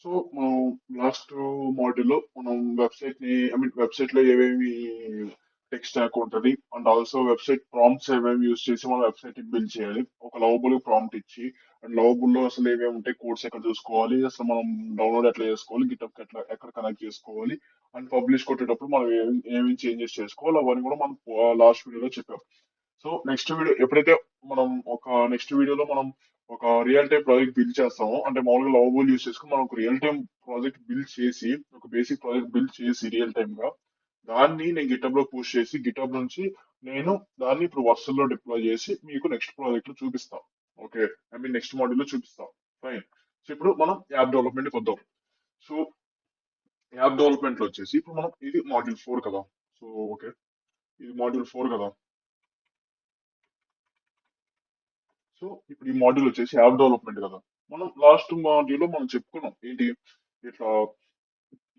So మనం last మాడ్యూల్లో మనం వెబ్సైట్ ని వెబ్సైట్ లో ఏమేమి టెక్స్ట్ స్టాక్ ఉంటుంది అండ్ ఆల్సో వెబ్సైట్ ప్రాంప్ట్స్ ఏమేమి యూస్ చేసి మనం వెబ్సైట్ ని బిల్డ్ చేయాలి. ఒక లవబుల్ ప్రాంప్ట్ ఇచ్చి అండ్ లవబుల్ లో అసలు ఏమేమి ఉంటాయి, కోడ్స్ ఎక్కడ చూసుకోవాలి, అసలు మనం డౌన్లోడ్ ఎట్లా చేసుకోవాలి, గిటప్ ఎట్లా ఎక్కడ కనెక్ట్ చేసుకోవాలి అండ్ పబ్లిష్ కొట్టేటప్పుడు మనం ఏమేమి చేంజెస్ చేసుకోవాలి అవన్నీ కూడా మనం లాస్ట్ వీడియోలో చెప్పాం. సో నెక్స్ట్ వీడియో ఎప్పుడైతే మనం ఒక నెక్స్ట్ వీడియోలో మనం ఒక రియల్ టైం ప్రాజెక్ట్ బిల్డ్ చేస్తామో, అంటే మామూలుగా లవబుల్ యూస్ చేసుకుని మనం ఒక రియల్ టైం ప్రాజెక్ట్ బిల్డ్ చేసి ఒక బేసిక్ ప్రాజెక్ట్ బిల్డ్ చేసి రియల్ టైమ్ గా దాన్ని నేను గిటబ్ లో పుష్ చేసి గిటబ్ నుంచి నేను దాన్ని ఇప్పుడు వర్షన్ లో డిప్లాయ్ చేసి మీకు నెక్స్ట్ ప్రాజెక్ట్ లో చూపిస్తాం. ఓకే, నెక్స్ట్ మాడ్యూల్ లో చూపిస్తాం. ఫైన్. సో ఇప్పుడు మనం యాప్ డెవలప్మెంట్ వద్దాం. సో యాప్ డెవలప్మెంట్ లో వచ్చేసి ఇప్పుడు మనం ఇది మాడ్యూల్ 4 కదా. సో ఓకే, ఇది మాడ్యూల్ 4 కదా. సో ఇప్పుడు ఈ మాడ్యూల్ వచ్చేసి యాప్ డెవలప్మెంట్ కదా. మనం లాస్ట్ మాడ్యూల్ లో మనం చెప్పుకున్నాం ఏంటి, ఇట్లా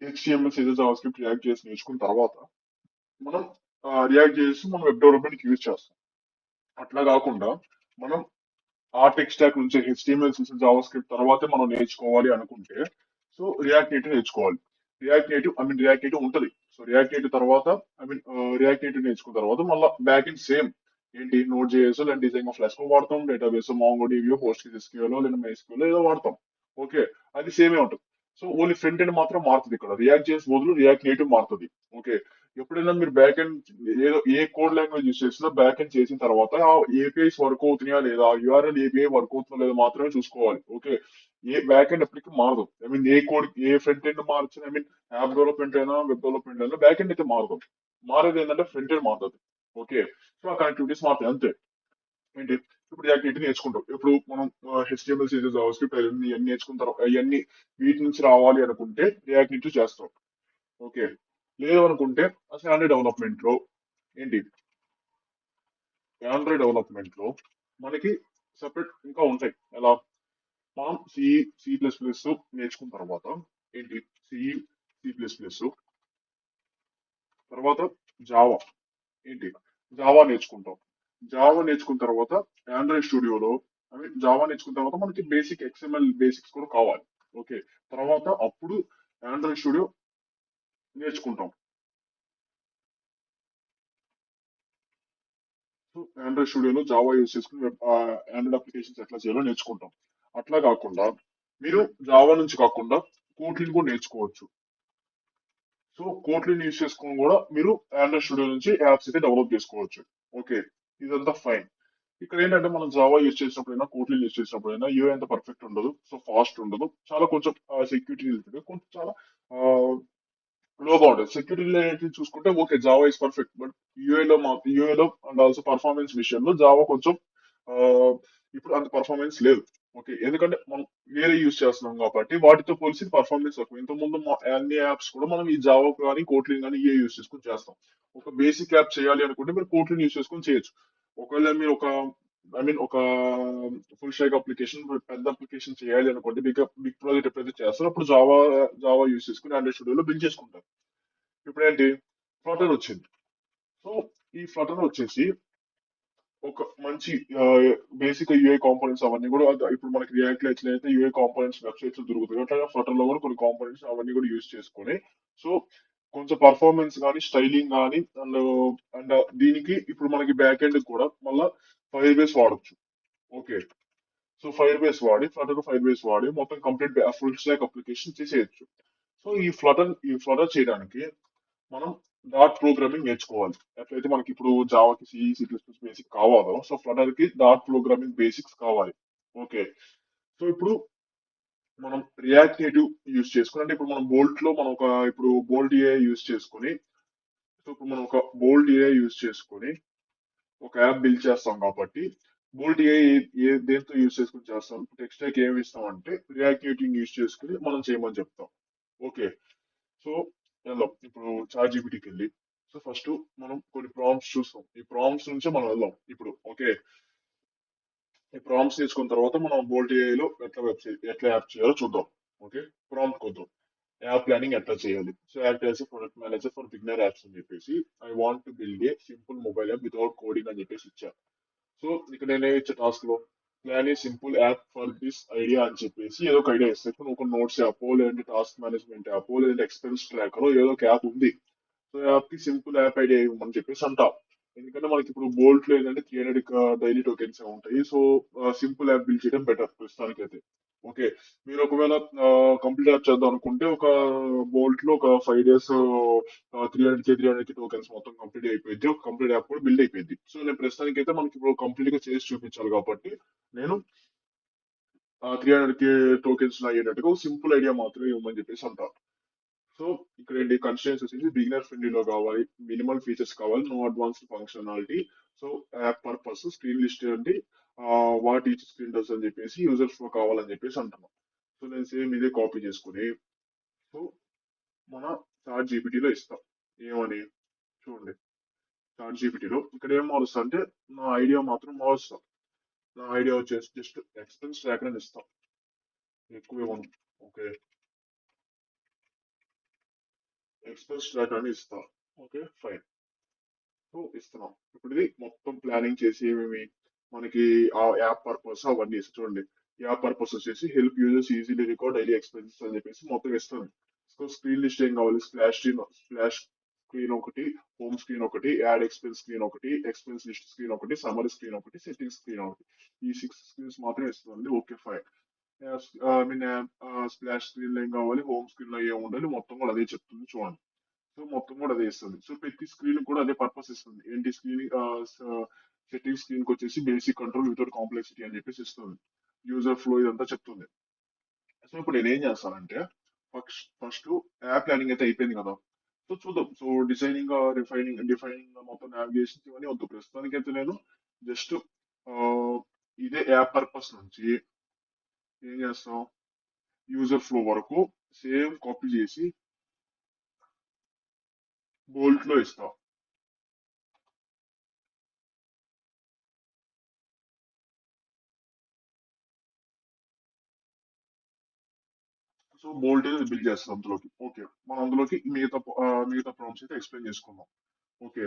HTML, CSS, JavaScript, రియాక్ట్ చేసి నేర్చుకున్న తర్వాత మనం రియాక్ట్ చేసి మనం వెబ్ డెవలప్మెంట్ యూజ్ చేస్తాం. అట్లా కాకుండా మనం ఆ టెక్ స్టాక్ నుంచి HTML, CSS, JavaScript తర్వాతే మనం నేర్చుకోవాలి అనుకుంటే సో రియాక్ట్ నేటివ్ నేర్చుకోవాలి. రియాక్ట్ నేటివ్ ఉంటది. సో రియాక్ట్ నేటివ్ తర్వాత రియాక్ట్ నేటివ్ నేర్చుకున్న తర్వాత మళ్ళీ బ్యాక్ ఎండ్ సేమ్ ఏంటి Node JS and design of Flask వాడతాం, డేటాబేస్ MongoDB, PostgreSQL లేదా MySQL ఏదో వాడతాం. ఓకే, అది సేమే ఉంటుంది. సో ఓన్లీ ఫ్రంట్ ఎండ్ మాత్రం మారుతుంది. ఇక్కడ రియాక్ట్ చేసి బదులు రియాక్ట్ నేటివ్ మారుతుంది. ఓకే, ఎప్పుడైనా మీరు బ్యాక్ ఎండ్ ఏదో ఏ కోడ్ లాంగ్వేజ్ యూస్ చేసినా బ్యాక్ ఎండ్ చేసిన తర్వాత ఆ ఏపీఐస్ వర్క్ అవుతున్నాయా లేదా, యూఆర్ఎల్ ఏపీఐ వర్క్ అవుతుందా లేదా మాత్రమే చూసుకోవాలి. ఓకే, ఏ బ్యాక్ ఎండ్ ఎప్పటికీ మారదు. ఏ కోడ్ ఏ ఫ్రంట్ ఎండ్ మార్చిన యాప్ డెవలప్మెంట్ అయినా వెబ్ డెవలప్మెంట్ అయినా బ్యాక్ ఎండ్ అయితే మారదు. మారేది ఏంటంటే ఫ్రంట్ ఎండ్ మారుతుంది. ఓకే, సో ఆ కనెక్టివిటీస్ మారుతాయి అంతే. ఏంటి ఇప్పుడు రియాక్ట్ నేటివ్ నేర్చుకుంటాం. ఇప్పుడు మనం HTML, CSS, JavaScript ఇవన్నీ నేర్చుకున్న తర్వాత ఇవన్నీ వీటి నుంచి రావాలి అనుకుంటే రియాక్ట్ నేటివ్ చేస్తాం. ఓకే, లేదు అనుకుంటే అసలు ఆండ్రాయిడ్ డెవలప్మెంట్ లో ఏంటి ఆండ్రాయిడ్ డెవలప్మెంట్ లో మనకి సెపరేట్ ఇంకా ఉంటాయి. ఎలా మనం సి ప్లస్ ప్లస్ నేర్చుకున్న తర్వాత ఏంటి సి ప్లస్ ప్లస్ తర్వాత జావా ఏంటి జావా నేర్చుకుంటాం. జావా నేర్చుకున్న తర్వాత ఆండ్రాయిడ్ స్టూడియోలో జావా నేర్చుకున్న తర్వాత మనకి బేసిక్ XML బేసిక్స్ కూడా కావాలి. ఓకే, తర్వాత అప్పుడు ఆండ్రాయిడ్ స్టూడియో నేర్చుకుంటాం. సో ఆండ్రాయిడ్ స్టూడియోలో జావా యూస్ చేసుకుని ఆండ్రాయిడ్ అప్లికేషన్స్ ఎట్లా చేయాలో నేర్చుకుంటాం. అట్లా కాకుండా మీరు జావా నుంచి కాకుండా కోట్లిని కూడా నేర్చుకోవచ్చు. సో కోట్లిని యూస్ చేసుకుని కూడా మీరు ఆండ్రాయిడ్ స్టూడియో నుంచి యాప్స్ అయితే డెవలప్ చేసుకోవచ్చు. ఓకే, ఇదంతా ఫైన్. ఇక్కడ ఏంటంటే మనం జావా యూస్ చేసినప్పుడైనా కోట్లిని యూస్ చేసినప్పుడైనా యూఐ అంత పర్ఫెక్ట్ ఉండదు, సో ఫాస్ట్ ఉండదు, చాలా కొంచెం సెక్యూరిటీ రిలేటెడ్ కొంచెం చాలా లోగా ఉంటుంది. సెక్యూరిటీ రిలేటెడ్ చూసుకుంటే okay Java is perfect, but యూఏలో అండ్ ఆల్సో పర్ఫార్మెన్స్ విషయంలో జావా కొంచెం ఆ, ఇప్పుడు అంత పర్ఫార్మెన్స్ లేదు. ఓకే, ఎందుకంటే మనం వేరే యూస్ చేస్తున్నాం కాబట్టి వాటితో పోలిసి పర్ఫార్మెన్స్ తక్కువ. ఇంతకుముందు అన్ని యాప్స్ కూడా మనం ఈ జావా కానీ కోట్లిన్ కానీ ఏ యూస్ చేసుకుని చేస్తాం. ఒక బేసిక్ యాప్ చేయాలి అనుకుంటే మీరు కోట్లిన్ యూస్ చేసుకుని చేయొచ్చు. ఒకవేళ మీరు ఒక ఫుల్ స్టాక్ అప్లికేషన్ పెద్ద అప్లికేషన్ చేయాలి అనుకోండి, బిగ్ ప్రాజెక్ట్ ఎప్పుడైతే చేస్తారో అప్పుడు జావా యూస్ చేసుకుని ఆండ్రాయిడ్ స్టూడియోలో బిల్డ్ చేసుకుంటారు. ఇప్పుడేంటి ఫ్లటర్ వచ్చింది. సో ఈ ఫ్లటర్ వచ్చేసి ఒక మంచి బేసిక్ యూఐ కాంపోనెంట్స్ అవన్నీ కూడా ఇప్పుడు మనకి రియాక్ట్ లో ఎట్లయితే యూఐ కాంపోనెంట్స్ వెబ్సైట్స్ దొరుకుతాయి అట్లా ఫ్లటర్ లో కూడా కొన్ని కాంపోనెంట్స్ అవన్నీ కూడా యూస్ చేసుకొని సో కొంచెం పర్ఫార్మెన్స్ కానీ స్టైలింగ్ కానీ అండ్ దీనికి ఇప్పుడు మనకి బ్యాక్ ఎండ్ కూడా మళ్ళీ ఫైర్ బేస్ వాడచ్చు. ఓకే, సో ఫైర్ బేస్ వాడి మొత్తం కంప్లీట్ ఫుల్ స్టాక్ అప్లికేషన్ చేసేయచ్చు. సో ఈ ఫ్లటర్ చేయడానికి మనం డాట్ ప్రోగ్రామింగ్ నేర్చుకోవాలి. ఎట్లయితే మనకి ఇప్పుడు జావాకి C++ బేసిక్ కావాలో సో ఫ్లటర్ కి డాట్ ప్రోగ్రామింగ్ బేసిక్స్ కావాలి. ఓకే, సో ఇప్పుడు మనం రియాక్ట్ నేటివ్ యూస్ చేసుకుని అంటే ఇప్పుడు మనం బోల్ట్ లో మనం ఇప్పుడు బోల్ట్ ఏ యూస్ చేసుకొని సో ఇప్పుడు మనం ఒక బోల్ట్ ఏ యూస్ చేసుకొని ఒక యాప్ బిల్డ్ చేస్తాం కాబట్టి బోల్ట్ ఏ దేంతో యూస్ చేసుకుని చేస్తాం, టెక్స్ట్ స్టాక్ ఏమి ఇస్తాం అంటే రియాక్ట్ నేటివ్ యూస్ చేసుకుని మనం చేయమని చెప్తాం. ఓకే, సో వెళ్దాం ఇప్పుడు చాట్ జీపీటీకి వెళ్ళి సో ఫస్ట్ మనం కొన్ని ప్రాంప్ట్స్ చూస్తాం. ఈ ప్రాంప్ట్స్ నుంచే మనం వెళ్దాం ఇప్పుడు. ఓకే, ఈ ప్రాంప్ట్స్ తీసుకున్న తర్వాత మనం బోల్ట్ ఏఐలో ఎట్లా యాప్ చేయాలో చూద్దాం. ఓకే, ప్రాంప్ట్ కొద్దాం. యాప్ ప్లానింగ్ ఎట్లా చేయాలి, so act as product manager for beginner apps అని చెప్పేసి I want to build a simple mobile app without coding అని చెప్పేసి ఇచ్చా. సో ఇక్కడ నేనే ఇచ్చే టాస్క్ లో plan a simple app for this idea అని చెప్పేసి ఏదో ఒక ఐడియా ఇస్తాయి. ఇప్పుడు నువ్వు ఒక నోట్స్ యాప్ లేదంటే టాస్క్ మేనేజ్మెంట్ యాప్ లేదంటే ఎక్స్పెన్స్ ట్రాకర్ ఏదో ఒక యాప్ ఉంది. సో యాప్ కి సింపుల్ యాప్ ఐడియా ఇవ్వమని చెప్పేసి అంటాం. ఎందుకంటే మనకి ఇప్పుడు బోల్ట్ లో ఏంటంటే 300 డైలీ టోకెన్స్ ఉంటాయి. సో సింపుల్ యాప్ బిల్డ్ చేయడం బెటర్ ప్రస్తుతానికి అయితే. ఓకే, మీరు ఒకవేళ కంప్లీట్ యాప్ చేద్దాం అనుకుంటే ఒక బోల్ట్ లో ఒక 5 డేస్ 300 టోకెన్స్ మొత్తం కంప్లీట్ అయిపోయింది. ఒక కంప్లీట్ యాప్ కూడా బిల్డ్ అయిపోయింది. సో నేను ప్రస్తుతానికి అయితే మనకి ఇప్పుడు కంప్లీట్ గా చేసి చూపించాలి కాబట్టి నేను 300 టోకెన్స్ అయ్యేటట్టుగా సింపుల్ ఐడియా మాత్రమే ఇవ్వమని చెప్పేసి అంటాను. సో ఇక్కడ ఏంటి కన్స్ట్రెయిన్స్ వచ్చేసి బిగినర్ ఫ్రెండ్లీలో కావాలి, మినిమల్ ఫీచర్స్ కావాలి, no advanced functionality. So app purpose screen list అంటే వాట్ ఈచ్ స్క్రీన్ డస్ అని చెప్పేసి యూజర్ ఫ్లో కావాలని చెప్పేసి అంటున్నాం. సో నేను సేమ్ ఇదే కాపీ చేసుకుని సో మన చాట్ జీపీటీలో ఇస్తాం. ఏమని చూడండి, చాట్ జీపీటీలో ఇక్కడ ఏం మారుస్తా అంటే నా ఐడియా మాత్రం మారుస్తాం. నా ఐడియా వచ్చేసి జస్ట్ ఎక్స్పెన్స్ ట్రాకర్ అని ఇస్తాం. ఎక్కువ ఇవ్వను. ఓకే, ఎక్స్పెన్స్ ట్రాకర్ అని ఇస్తాం. Okay fine. సో ఇస్తున్నాం. ఇప్పుడు ఇది మొత్తం ప్లానింగ్ చేసి ఏమేమి మనకి ఆ యాప్ పర్పస్ అవన్నీ ఇస్తాం. చూడండి, యాప్ పర్పస్ వచ్చేసి help users easily record daily expenses అని చెప్పేసి మొత్తం ఇస్తుంది. సో స్క్రీన్ లిస్ట్ ఏం కావాలి, స్ప్లాష్ స్క్రీన్ ఒకటి, హోమ్ స్క్రీన్ ఒకటి, యాడ్ ఎక్స్పెన్స్ స్క్రీన్ ఒకటి, ఎక్స్పెన్స్ లిస్ట్ స్క్రీన్ ఒకటి, సమ్మరీ స్క్రీన్ ఒకటి, సెట్టింగ్ స్క్రీన్ ఒకటి. ఈ 6 స్క్రీన్స్ మాత్రమే ఇస్తుంది. Okay fine. I mean splash screen లో ఏం కావాలి, హోమ్ స్క్రీన్ లో ఏం ఉండాలి, మొత్తం కూడా అదే చెప్తుంది చూడండి. సో మొత్తం కూడా అదే ఇస్తుంది. సో ప్రతి స్క్రీన్ కూడా అదే పర్పస్ ఇస్తుంది. ఏంటి స్క్రీన్ సెట్టింగ్ స్క్రీన్ కి వచ్చేసి బేసిక్ కంట్రోల్ వితౌట్ కాంప్లెక్సిటీ అని చెప్పేసి ఇస్తుంది. యూజర్ ఫ్లో ఇదంతా చెప్తుంది. సో ఇప్పుడు నేను ఏం చేస్తానంటే ఫస్ట్ యాప్ ప్లానింగ్ అయితే అయిపోయింది కదా. సో చూద్దాం. సో డిజైనింగ్ డిఫైనింగ్ మొత్తం నావిగేషన్ ఇవన్నీ వద్దు ప్రస్తుతానికి అయితే నేను జస్ట్ ఇదే యాప్ పర్పస్ నుంచి ఏం చేస్తాం, యూజర్ ఫ్లో వరకు సేమ్ కాపీ చేసి బోల్ట్ లో ఇస్తాం. సో బోల్ట్ బిల్డ్ చేస్తాం అందులోకి. ఓకే, మనం అందులోకి మిగతా ప్రాబ్లమ్స్ అయితే ఎక్స్ప్లెయిన్ చేసుకుందాం. ఓకే,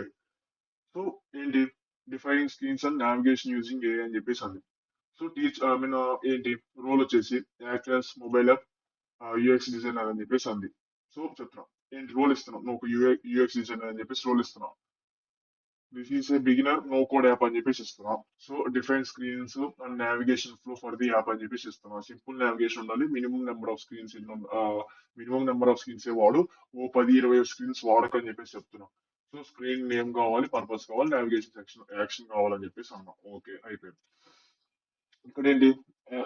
సో ఏంటి defining screens and navigation using a అని చెప్పేసి అంది. సో టీచ్ ఐ మీన్ ఏంటి రోల్ వచ్చేసి actors mobile app UX designer అని చెప్పేసి అంది. సో చెప్తున్నాం ఏంటి రోల్ ఇస్తున్నాం, నువ్వు ఒక యూఎక్స్ డిజైనర్ అని చెప్పేసి రోల్ ఇస్తున్నాం. This is a beginner no code app అని చెప్పేసి ఇస్తున్నాం. So different screens and navigation flow for the app అని చెప్పేసి ఇస్తున్నాం. సింపుల్ నావిగేషన్ ఉండాలి, minimum number of screens minimum number of screens వాడు, ఓ 10-20 స్క్రీన్స్ వాడకని చెప్పేసి చెప్తున్నాం. సో స్క్రీన్ నేమ్ కావాలి, పర్పస్ కావాలి, నావిగేషన్ సెక్షన్ యాక్షన్ కావాలని చెప్పేసి అన్నాం. ఓకే అయిపోయింది. ఇక్కడ ఏంటి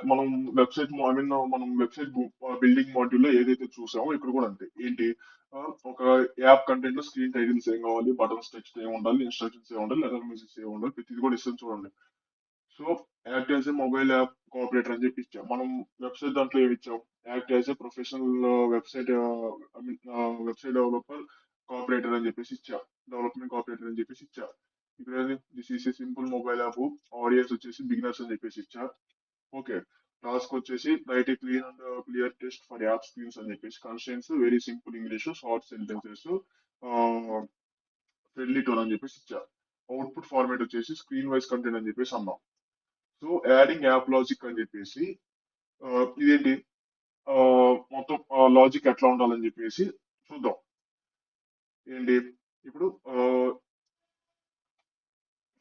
మనం వెబ్సైట్ ఐ మీన్ మనం వెబ్సైట్ బిల్డింగ్ మాడ్యూల్ లో ఏదైతే చూసామో ఇక్కడ కూడా అంతే. ఏంటి ఆ, ఒక యాప్ కంటెంట్ లో స్క్రీన్ టైటిల్స్ ఏం కావాలి, బటన్స్ టెక్స్ట్ ఏమి ఉండాలి, ఇన్స్ట్రక్షన్స్ ఏమి ఉండాలి, లెటర్ మెసేజ్ ఏమి ఉండాలి, ప్రతిది కూడా ఇస్తాం చూడండి. So act as a mobile app co-operator అని చెప్పి ఇచ్చాం. మనం వెబ్సైట్ దాంట్లో ఏమి ఇచ్చాం, act as a professional website I mean website developer co-operator అని చెప్పేసి ఇచ్చాం. డెవలప్మెంట్ కోఆపరేటర్ అని చెప్పేసి ఇచ్చా. ఇక్కడ this is A simple mobile app, audience వచ్చేసి బిగినర్స్ అని చెప్పేసి ఇచ్చా. ఓకే, టాస్క్ వచ్చేసి right A clean and clear test for app screens అని చెప్పేసి constraints very simple English short sentences friendly tone అని చెప్పేసి ఇచ్చా. అవుట్పుట్ ఫార్మాట్ వచ్చేసి స్క్రీన్ వైజ్ కంటెంట్ అని చెప్పేసి అన్నాం. సో యాడింగ్ యాప్ లాజిక్ అని చెప్పేసి ఇదేంటి ఆ, మొత్తం లాజిక్ ఎట్లా ఉండాలని చెప్పేసి చూద్దాం. ఏంటి ఇప్పుడు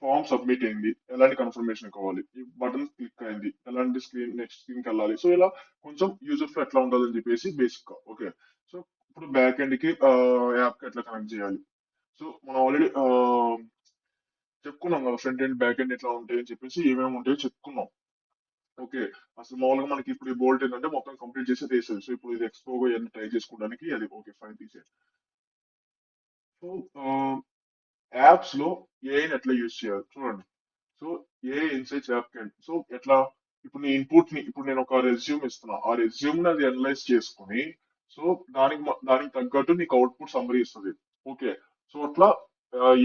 ఫామ్ సబ్మిట్ అయింది, ఎలాంటి కన్ఫర్మేషన్ కావాలి, ఈ బటన్ క్లిక్ అయింది, ఎలాంటి స్క్రీన్ నెక్స్ట్ స్క్రీన్ కి వెళ్ళాలి. సో ఇలా కొంచెం యూజర్ ఫ్లో ఎట్లా ఉండాలని చెప్పేసి బేసిక్. ఓకే, సో ఇప్పుడు బ్యాక్ ఎండ్ కి యాప్ కి ఎట్లా కనెక్ట్ చేయాలి. సో మనం ఆల్రెడీ చెప్పుకున్నాం కదా, ఫ్రంట్ ఎండ్ బ్యాక్ ఎండ్ ఎట్లా ఉంటాయి అని చెప్పేసి ఏమేమి ఉంటాయో చెప్పుకున్నాం. ఓకే, అసలు మామూలుగా మనకి ఇప్పుడు ఈ బోల్ట్ ఏంటంటే మొత్తం కంప్లీట్ చేసి తీసేది. సో ఇప్పుడు ఇది ఎక్స్పోగా ఇవన్నీ ట్రై చేసుకోవడానికి అది ఓకే ఫైన్ తీసేది. సో యాప్స్ లో ఏఐని ఎట్లా యూజ్ చేయాలి చూడండి. So A insights app can so ఎట్లా, ఇప్పుడు నీ ఇన్పుట్ ని ఇప్పుడు నేను ఒక రెజ్యూమ్ ఇస్తున్నా, ఆ రెజ్యూమ్ ని అది అనలైజ్ చేసుకుని సో దానికి తగ్గట్టు నీకు అవుట్పుట్ సమ్మరీ ఇస్తుంది. ఓకే, సో అట్లా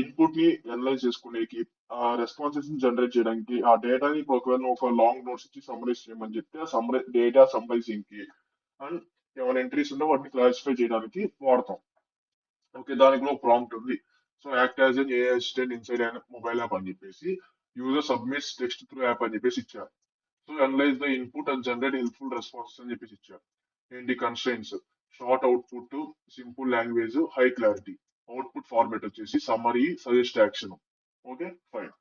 ఇన్పుట్ ని అనలైజ్ చేసుకునేకి ఆ రెస్పాన్సెస్ ని జనరేట్ చేయడానికి ఆ డేటాని ఇప్పుడు ఒకవేళ నువ్వు ఒక లాంగ్ నోట్స్ ఇచ్చి సమ్మరైజ్ చేయమని చెప్తే ఆ సమ్మరీ డేటా సమ్మరైజింగ్ కి అండ్ ఏమైనా ఎంట్రీస్ ఉంటే వాటిని క్లాసిఫై చేయడానికి వాడతాం. ఓకే, దానికి కూడా ప్రాంప్ట్ ఉంది. So act as an a assistant inside and mobile app అని చెప్పేసి user submits text through app అని చెప్పేసి ఇచ్చారు. So analyze the input and generate helpful response అని చెప్పేసి ఇచ్చారు. ఏంటి constraints? Short output, simple language, high clarity. Output format వచ్చేసి summary, suggest action. Okay fine.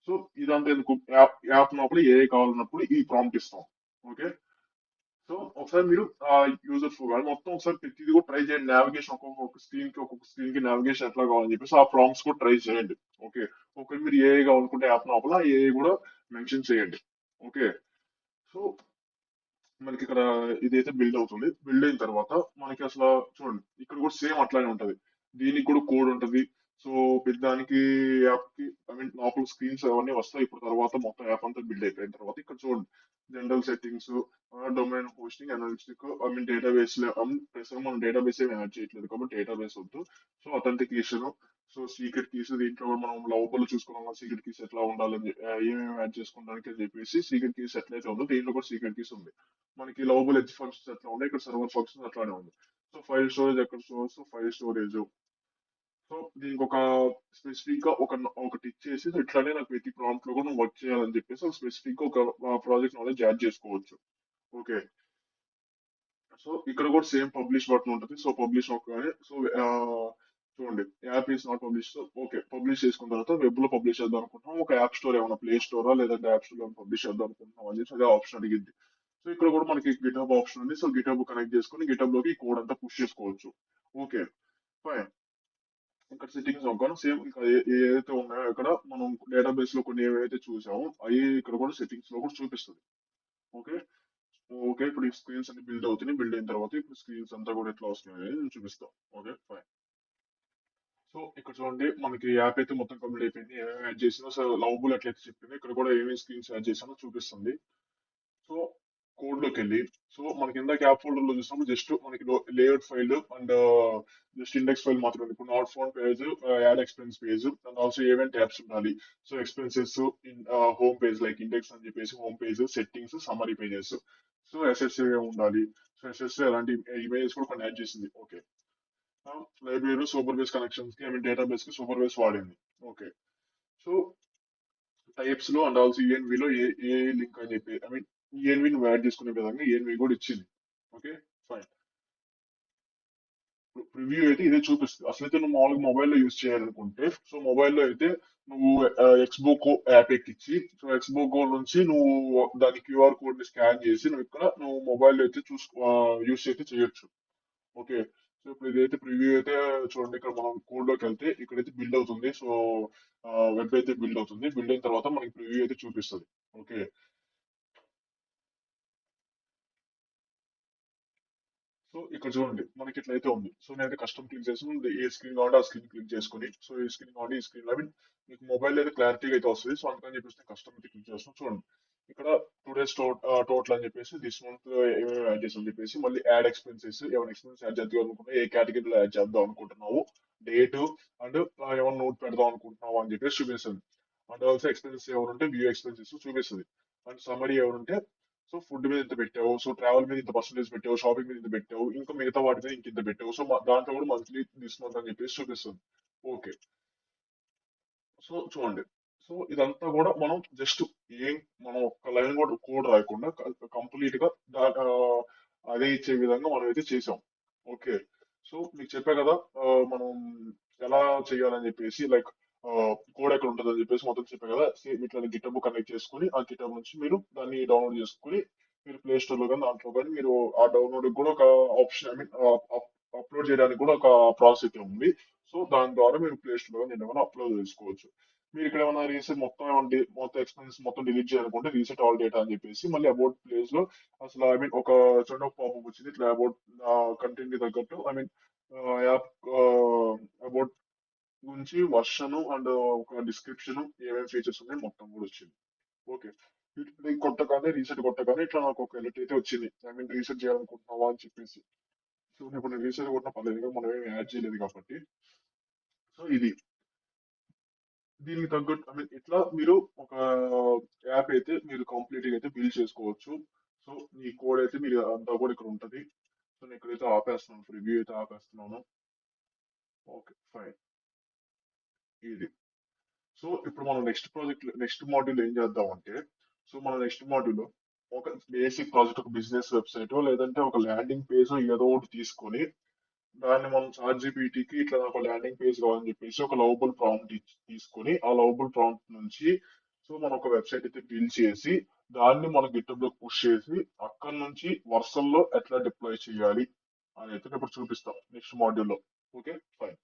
So ఇదంతా ఎందుకు? యాప్ లోపల ఏ కావాలన్నప్పుడు ఈ ప్రాంప్ట్ ఇస్తాం. ఓకే. సో ఒకసారి మీరు యూజర్ ఫ్లో కానీ మొత్తం ఒకసారి ప్రతిదీ కూడా ట్రై చేయండి. నావిగేషన్ ఒక్కొక్క స్క్రీన్ కి నావిగేషన్ ఎట్లా కావాలని చెప్పేసి ఆ ప్రాంప్ట్స్ కూడా ట్రై చేయండి. ఓకే. ఒకవేళ మీరు ఏఐ కావాలనుకుంటే యాప్ లోపల ఏఐ కూడా మెన్షన్ చేయండి. ఓకే. సో మనకి ఇక్కడ ఇదైతే బిల్డ్ అవుతుంది. బిల్డ్ అయిన తర్వాత మనకి అసలు చూడండి ఇక్కడ కూడా సేమ్ అట్లానే ఉంటది. దీనికి కూడా కోడ్ ఉంటది. సో దానికి యాప్ కి ఐ మీన్ లోపల స్క్రీన్స్ అవన్నీ వస్తాయి. ఇప్పుడు తర్వాత మొత్తం యాప్ అంతా బిల్డ్ అయిపోయిన తర్వాత ఇక్కడ చూడండి general settings, domain hosting, analytics, I mean database ప్రస్తుతం మనం డేటాబేస్ ఏమి యాడ్ చేయట్లేదు కాబట్టి డేటాబేస్ వద్దు. So authentication, so secret keys దీంట్లో కూడా మనం లౌబర్లో చూసుకున్నాం సీక్రెట్ కీస్ ఎట్లా ఉండాలని ఏమేమి యాడ్ చేసుకోవడానికి అని చెప్పేసి సీక్రెట్ కీస్ ఎట్లయితే ఉందో దీంట్లో కూడా సీక్రెట్ కీస్ ఉంది. మనకి లవబుల్ ఎడ్జ్ ఫంక్షన్స్ ఎట్లా ఉన్నాయి ఇక్కడ సర్వర్ ఫంక్షన్స్ అట్లానే ఉంది. సో ఫైల్ స్టోరేజ్ ఎక్కడ స్టోర్స్, ఫైల్ స్టోరేజ్. సో దీనికి ఒక స్పెసిఫిక్ గా ఒకటి ఇచ్చేసి సో ఇట్లానే నాకు ప్రతి ప్రాంప్ట్ లో కూడా నువ్వు వర్క్ చేయాలని చెప్పేసి ఒక స్పెసిఫిక్ గా ఒక ప్రాజెక్ట్ నాలెడ్జ్ యాడ్ చేసుకోవచ్చు. ఓకే. సో ఇక్కడ కూడా సేమ్ పబ్లిష్ బటన్ ఉంటుంది. సో పబ్లిష్ నొక్కగానే సో చూడండి app is not publish. So okay publish చేసుకున్న తర్వాత వెబ్ లో పబ్లిష్ చేద్దాం అనుకుంటున్నాం. ఒక యాప్ స్టోర్ ఏమైనా ప్లే స్టోరా లేదంటే యాప్ స్టోర్ ఏమైనా పబ్లిష్ చేద్దాం అనుకుంటున్నాం అని చెప్పి అదే ఆప్షన్ అడిగింది. సో ఇక్కడ కూడా మనకి గిటబ్ ఆప్షన్ ఉంది. సో గిటబ్ కనెక్ట్ చేసుకుని గిటబ్ లోకి ఈ కోడ్ అంతా పుష్ చేసుకోవచ్చు. Okay fine. ఇక్కడ సెట్టింగ్స్ నొక్కాను సేమ్ ఇంకా ఏదైతే ఉన్నాయో ఇక్కడ మనం డేటాబేస్ లో కొన్ని ఏవైతే చూసామో అవి ఇక్కడ కూడా సెట్టింగ్స్ లో కూడా చూపిస్తుంది. ఓకే. ఓకే ఇప్పుడు ఈ స్క్రీన్స్ అన్ని బిల్డ్ అవుతున్నాయి. బిల్డ్ అయిన తర్వాత ఇప్పుడు స్క్రీన్స్ అంతా కూడా ఎట్లా వస్తున్నాయి అనేది నేను చూపిస్తాం. Okay fine. సో ఇక్కడ చూడండి మనకి యాప్ అయితే మొత్తం కంప్లీట్ అయిపోయింది. ఏమేమి యాడ్ చేసినా సో లవబుల్ ఎట్లయితే చెప్పింది ఇక్కడ కూడా ఏమేమి స్క్రీన్స్ యాడ్ చేసానో చూపిస్తుంది. సో కోడ్ లోకి వెళ్ళి సో మనకి ఇందాక యాప్ ఫోల్డర్ లో చూసినప్పుడు జస్ట్ మనకి layout file and just index file మాత్రమే ఉంది. ఇప్పుడు not found page, add expense page and also event tabs ఉండాలి. So expenses, home page like index అని చెప్పేసి home page, settings, summary pages. So SS ఉండాలి. సో ఎస్ఎస్ అలాంటి images కూడా కొన్ని యాడ్ చేసింది. Okay. Library Supabase connections కి I mean database కి సూపర్ బేస్ వాడింది. ఓకే. సో టైప్స్ లో అండ్ ఆల్సో ఈఎన్వి లో ఏ లింక్ అని చెప్పి ఐ మీన్ ఈఎన్వి నువ్వు యాడ్ చేసుకునే విధంగా ఈఎన్వి కూడా ఇచ్చింది. Okay fine. ప్రివ్యూ అయితే ఇదే చూపిస్తుంది. అసలైతే నువ్వు మామూలుగా మొబైల్లో యూజ్ చేయాలనుకుంటే సో మొబైల్లో అయితే నువ్వు ఎక్స్బోకో యాప్ ఎక్కించి సో ఎక్స్బోకో నుంచి నువ్వు దాని క్యూఆర్ కోడ్ ని స్కాన్ చేసి నువ్వు ఇక్కడ నువ్వు మొబైల్లో అయితే యూస్ అయితే చేయొచ్చు. ఓకే. సో ఇప్పుడు ఇదైతే ప్రివ్యూ అయితే చూడండి ఇక్కడ మనం కోడ్ లోకి వెళ్తే ఇక్కడైతే బిల్డ్ అవుతుంది. సో వెబ్ అయితే బిల్డ్ అవుతుంది. బిల్డ్ అయిన తర్వాత మనకి ప్రివ్యూ అయితే చూపిస్తుంది. ఓకే. సో ఇక్కడ చూడండి మనకి ఇట్లయితే ఉంది. సో నేనైతే కస్టమ్ క్లిక్ చేసి ఏ స్క్రీన్ కావాలంటే ఆ స్క్రీన్ క్లిక్ చేసుకొని సో ఈ స్క్రీన్ కావాలంటే ఈ స్క్రీన్ ఐ మీన్ మీకు మొబైల్ అయితే క్లారిటీగా అయితే వస్తుంది. సో అందుకని చెప్పేసి కస్టమ్ అయితే క్లిక్ చేస్తాం. చూడండి ఇక్కడ టుడేస్ టోటల్ అని చెప్పేసి దిస్ మంత్ ఏమేమి యాడ్ చేసి అని చెప్పేసి మళ్ళీ యాడ్ ఎక్స్పెన్సెస్ ఏమైనా ఎక్స్పెన్స్ యాడ్ చేద్దాం అనుకున్నా ఏ కేటగిరీలో యాడ్ చేద్దాం అనుకుంటున్నావు డేట్ అండ్ ఏమైనా నోట్ పెడదాం అనుకుంటున్నావు అని చెప్పేసి చూపిస్తుంది. అండ్ ఆల్సో ఎక్స్పెన్సెస్ ఎవరుంటే వ్యూ ఎక్స్పెన్సెస్ చూపిస్తుంది. అండ్ సమ్మరీ ఎవరుంటే సో ఫుడ్ మీద ఇంత పెట్టావు, సో ట్రావెల్ మీద ఇంత పర్సెంటేజ్ పెట్టావు, షాపింగ్ మీద ఇంత పెట్టావు, ఇంకా మిగతా వాటి మీద ఇంత పెట్టావు. సో దాంట్లో కూడా మంత్లీ దిస్ మంత్ అని చెప్పేసి చూపిస్తుంది. ఓకే. సో చూడండి. సో ఇదంతా కూడా మనం జస్ట్ ఏం మనం ఒక్క లైన్ కూడా కోడ్ రాయకుండా కంప్లీట్ గా అదే ఇచ్చే విధంగా మనం అయితే చేసాం. ఓకే. సో మీకు చెప్పా కదా మనం ఎలా చేయాలని చెప్పేసి లైక్ కోడ్ ఎక్కడ ఉంటుంది అని చెప్పేసి మొత్తం చెప్పా కదా సేమ్ ఇట్లా గిటబ్ కనెక్ట్ చేసుకుని ఆ గిటబ్ నుంచి మీరు దాన్ని డౌన్లోడ్ చేసుకుని మీరు ప్లే స్టోర్ లో కానీ దాంట్లో కానీ మీరు ఆ డౌన్లోడ్ కూడా ఒక ఆప్షన్ ఐ మీన్ అప్లోడ్ చేయడానికి కూడా ఒక ప్రాసెస్ అయితే ఉంది. సో దాని ద్వారా మీరు ప్లే స్టోర్ లో కానీ ఏమైనా అప్లోడ్ చేసుకోవచ్చు. మీరు ఇక్కడ ఏమైనా రీసెట్ మొత్తం మొత్తం ఎక్స్పెన్స్ మొత్తం డిలీట్ చేయాలనుకుంటే రీసెట్ ఆల్ డేటా అని చెప్పేసి మళ్ళీ అబౌట్ ప్లేస్ లో అసలు ఐ మీన్ ఒక చిన్న పాపప్ వచ్చింది ఇట్లా అబౌట్ కంటెంట్ కి తగ్గట్టు ఐ మీన్ యాప్ అబౌట్ గురించి వర్షన్ అండ్ ఒక డిస్క్రిప్షన్ ఏమేమి ఫీచర్స్ ఉన్నాయి మొత్తం కూడా వచ్చింది. ఓకే. ఇది కొట్టగానే రీసెట్ కొట్టగానే ఇట్లా నాకు ఒక ఎలర్ట్ అయితే వచ్చింది. ఐ మీన్ రీసెట్ చేయాలనుకుంటున్నావా అని చెప్పేసి. సో ఇప్పుడు నేను రీసెట్ కొట్టిన పర్లేదు మనం ఏమి యాడ్ చేయలేదు కాబట్టి సో ఇది దీనికి తగ్గట్టు ఐ మీన్ ఇట్లా మీరు ఒక యాప్ అయితే మీరు కంప్లీట్ గా అయితే బిల్డ్ చేసుకోవచ్చు. సో ఈ కోడ్ అయితే మీరు అంతా కూడా ఇక్కడ ఉంటది. సో నేను ఇక్కడైతే ఆపేస్తున్నాను రివ్యూ అయితే ఆపేస్తున్నాను. Okay fine. ఇది సో ఇప్పుడు మనం నెక్స్ట్ ప్రాజెక్ట్ నెక్స్ట్ మాడ్యూల్ ఏం చేద్దాం అంటే సో మన నెక్స్ట్ మాడ్యూల్ ఒక బేసిక్ ప్రాజెక్ట్, ఒక బిజినెస్ వెబ్సైట్ లేదంటే ఒక ల్యాండింగ్ పేజ్ ఏదో ఒకటి తీసుకొని దాన్ని మనం చాట్ జీపీటీకి ఇట్లా నాకు ల్యాండింగ్ పేజ్ కావాలని చెప్పేసి ఒక లవబుల్ ప్రాంప్ట్ తీసుకొని ఆ లవబుల్ ప్రాంప్ట్ నుంచి సో మనం ఒక వెబ్సైట్ అయితే బిల్డ్ చేసి దాన్ని మనం గిటబ్ లో పుష్ చేసి అక్కడ నుంచి వర్షన్లో ఎట్లా డిప్లాయ్ చేయాలి అని అయితే ఇప్పుడు చూపిస్తాం నెక్స్ట్ మాడ్యూల్లో. Okay, fine.